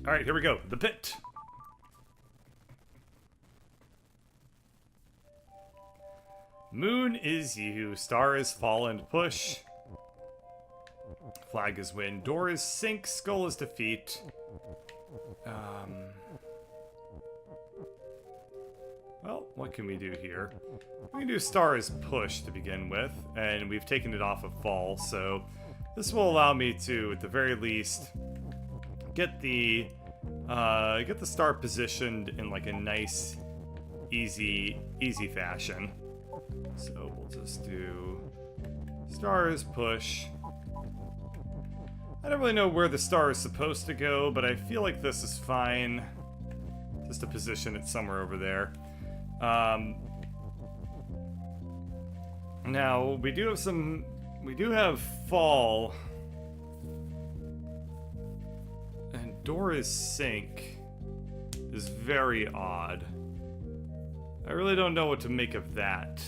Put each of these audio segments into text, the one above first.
Alright, here we go. The pit. Moon is you. Star is fall and push. Flag is win. Door is sink. Skull is defeat. Well, what can we do here? We can do star is push to begin with, and we've taken it off of fall, so this will allow me to, at the very least, get the star positioned in like a nice, easy fashion. So we'll just do star is push. I don't really know where the star is supposed to go, but I feel like this is fine. Just to position it somewhere over there. Now we do have fall, and door is sink is very odd. I really don't know what to make of that.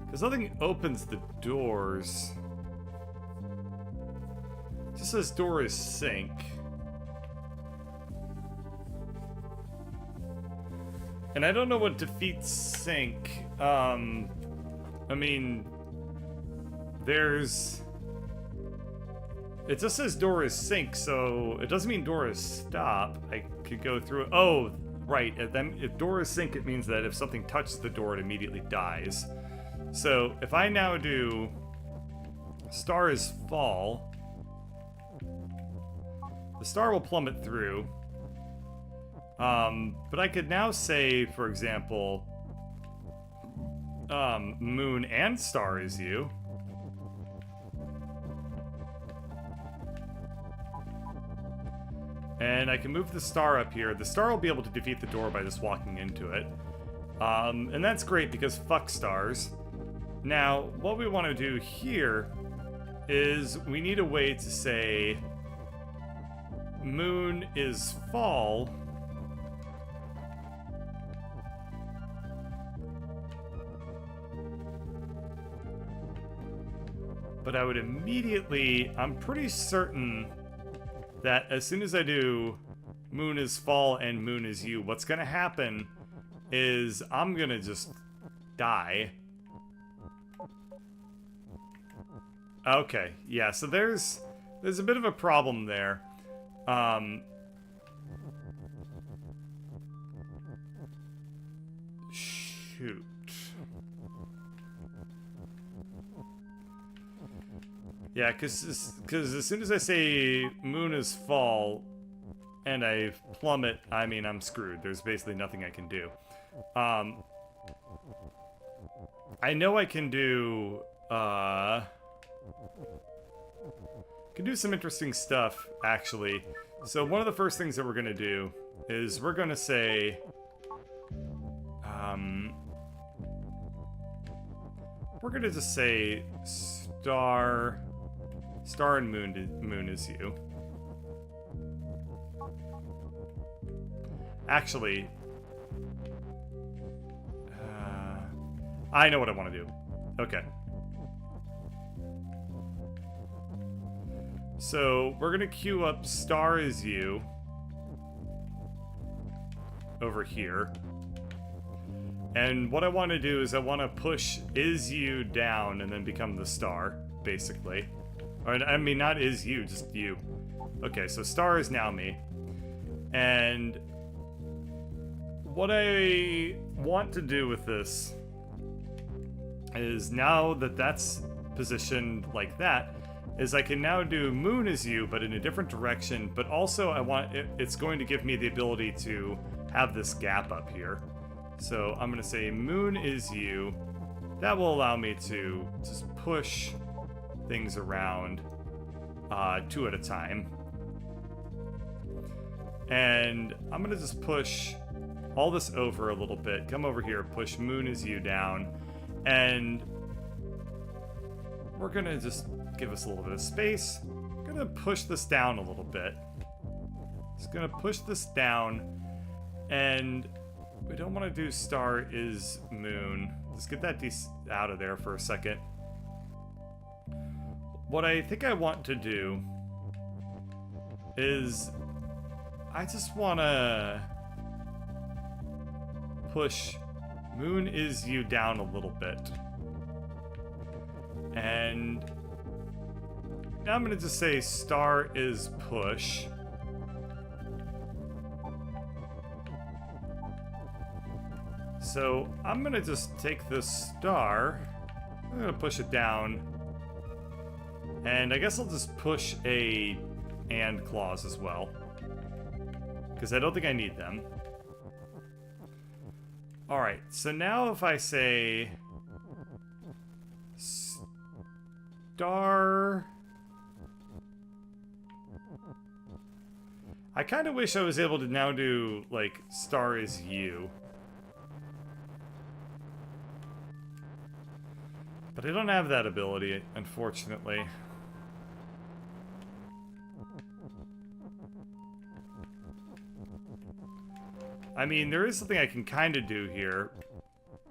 Because nothing opens the doors. It just says door is sink. And I don't know what defeats sink. I mean, it just says door is sink, so it doesn't mean door is stop. I could go through it. Oh, right. If door is sink, it means that if something touches the door, it immediately dies. So if I now do star is fall, the star will plummet through. But I could now say, for example, moon and star is you. And I can move the star up here. The star will be able to defeat the door by just walking into it. And that's great because fuck stars. Now, what we want to do here is we need a way to say moon is fall. But I would immediately, I'm pretty certain that as soon as I do moon is fall and moon is you, what's gonna happen is I'm gonna just die. Okay, yeah, so there's a bit of a problem there. Shoot. Yeah, because as soon as I say moon is fall and I plummet, I mean, I'm screwed. There's basically nothing I can do. I know I can do some interesting stuff, actually. So one of the first things that we're going to do is we're going to say we're going to just say star and moon is you. Actually, I know what I want to do. Okay. So we're gonna queue up star is you over here. And what I want to do is I want to push is you down and then become the star, basically. Or, I mean, not is you, just you. Okay, so star is now me. And what I want to do with this is now that that's positioned like that, is I can now do moon is you, but in a different direction, but also I want it's going to give me the ability to have this gap up here. So I'm going to say moon is you. That will allow me to just push things around two at a time. And I'm going to just push all this over a little bit. Come over here, push moon is you down. And we're going to just give us a little bit of space. I'm going to push this down a little bit. Just going to push this down. And We don't want to do star is moon. Let's get that out of there for a second. What I think I want to do is I just want to push moon is you down a little bit. And now I'm going to just say star is push. So I'm going to just take this star, I'm going to push it down, and I guess I'll just push a and clause as well, because I don't think I need them. Alright, so now if I say star... I kind of wish I was able to now do, like, star is you. But I don't have that ability, unfortunately. I mean, there is something I can kind of do here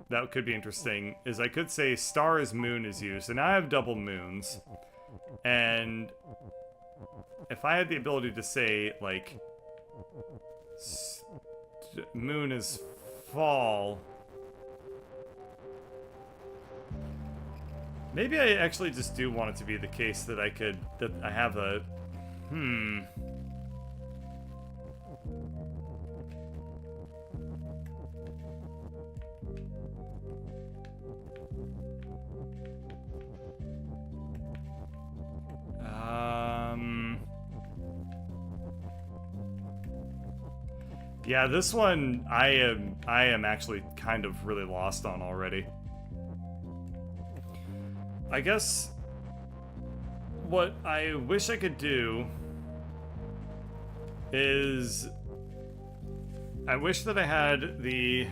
that could be interesting, is I could say star is moon is you. So now I have double moons. And if I had the ability to say, like, moon is fall... Maybe I actually just do want it to be the case that that I have a... Yeah, this one I am actually kind of really lost on already. I guess what I wish I could do is I wish that I had the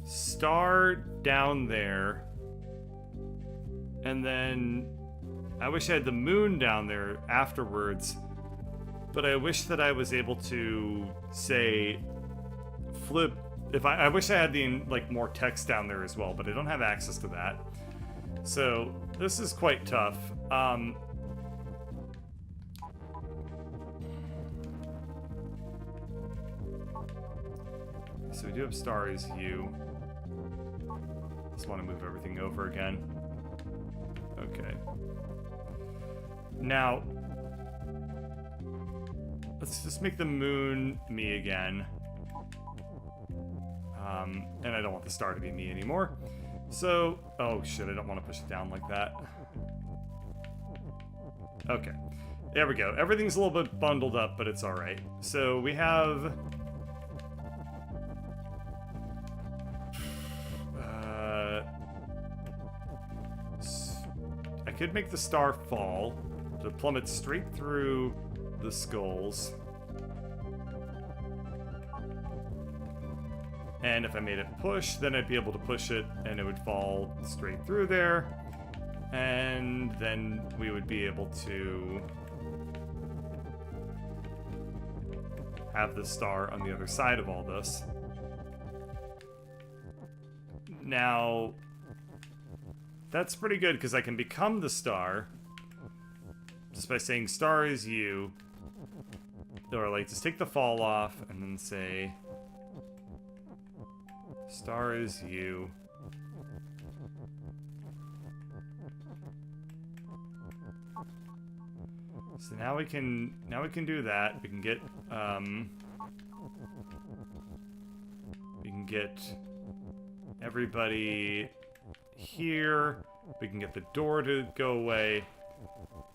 star down there, and then I wish I had the moon down there afterwards, but I wish that I was able to say flip. If I wish I had the, like, more text down there as well, but I don't have access to that. So this is quite tough. So we do have star is you. Just want to move everything over again. Okay. Now, let's just make the moon me again. And I don't want the star to be me anymore. So, oh shit, I don't want to push it down like that. Okay, there we go. Everything's a little bit bundled up, but it's alright. So we have... I could make the star fall to plummet straight through the skulls. And if I made it push, then I'd be able to push it and it would fall straight through there. And then we would be able to have the star on the other side of all this. Now, that's pretty good because I can become the star just by saying star is you. Or like just take the fall off and then say star is you. So now we can do that. We can get everybody here. We can get the door to go away.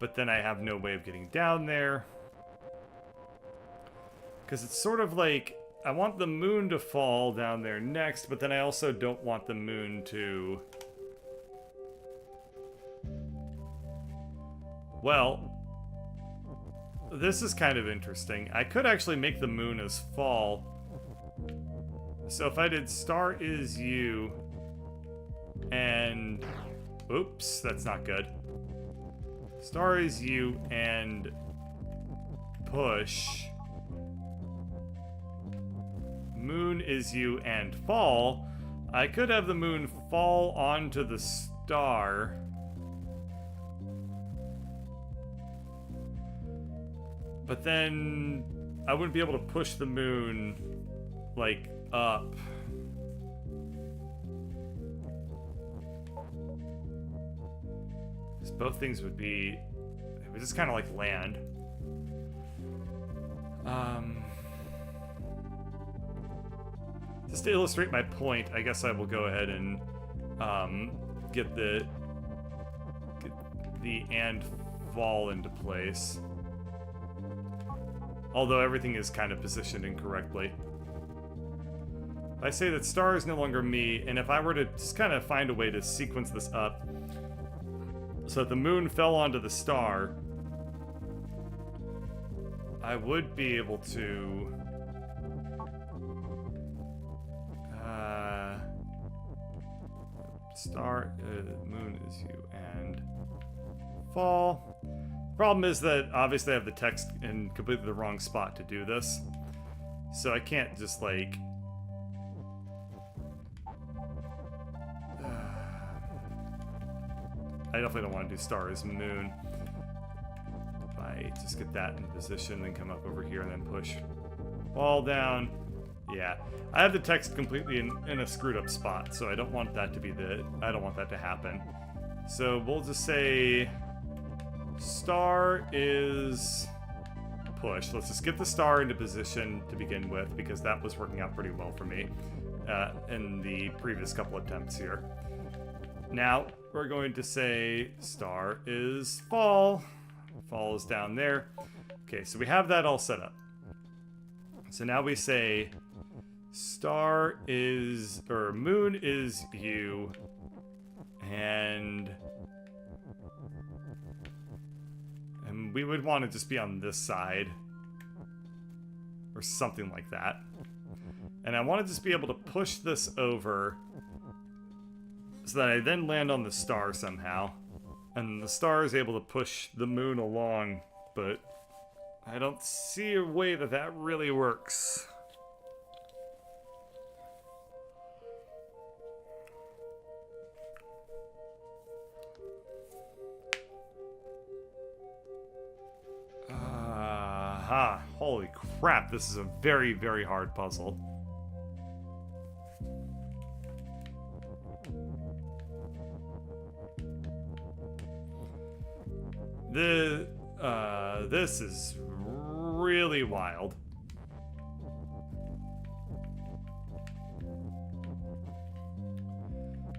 But then I have no way of getting down there. Because it's sort of like I want the moon to fall down there next, but then I also don't want the moon to... Well, this is kind of interesting. I could actually make the moon as fall. So if I did star is you and... Oops, that's not good. Star is you and push... moon is you and fall, I could have the moon fall onto the star. But then I wouldn't be able to push the moon, like, up. Because both things would be... It would just kind of like land. Just to illustrate my point, I guess I will go ahead and get the and fall into place. Although everything is kind of positioned incorrectly. I say that star is no longer me, and if I were to just kind of find a way to sequence this up so that the moon fell onto the star, I would be able to star, moon is you and fall. Problem is that obviously I have the text in completely the wrong spot to do this, so I can't just like I definitely don't want to do star as moon. If I just get that in position, then come up over here and then push all down. Yeah, I have the text completely in a screwed up spot, so I don't want that to be I don't want that to happen. So we'll just say star is push. Let's just get the star into position to begin with, because that was working out pretty well for me in the previous couple attempts here. Now we're going to say star is fall. Fall is down there. Okay, so we have that all set up. So now we say star is, or moon is you, and we would want to just be on this side or something like that. And I want to just be able to push this over so that I then land on the star somehow, and the star is able to push the moon along, but I don't see a way that that really works. Holy crap, this is a very, very hard puzzle. This is really wild.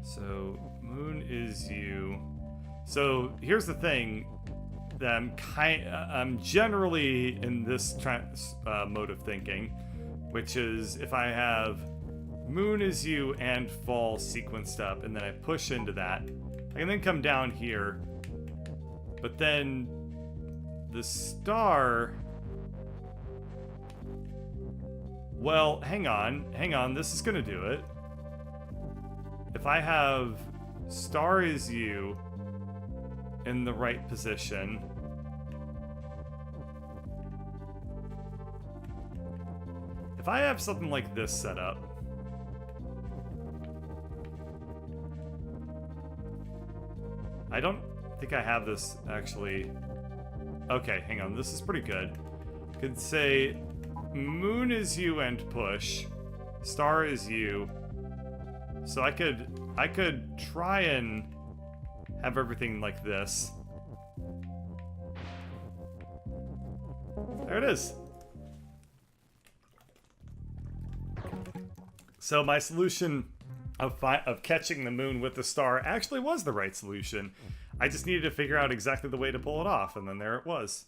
So, moon is you. So, here's the thing that I'm generally in this mode of thinking, which is if I have moon is you and fall sequenced up, and then I push into that, I can then come down here, but then the star, well, hang on, this is gonna do it. If I have star is you in the right position, if I have something like this set up, I don't think I have this actually. Okay, hang on, this is pretty good. Could say moon is you and push, star is you. So I could try and have everything like this. There it is. So my solution of catching the moon with the star actually was the right solution. I just needed to figure out exactly the way to pull it off, and then there it was.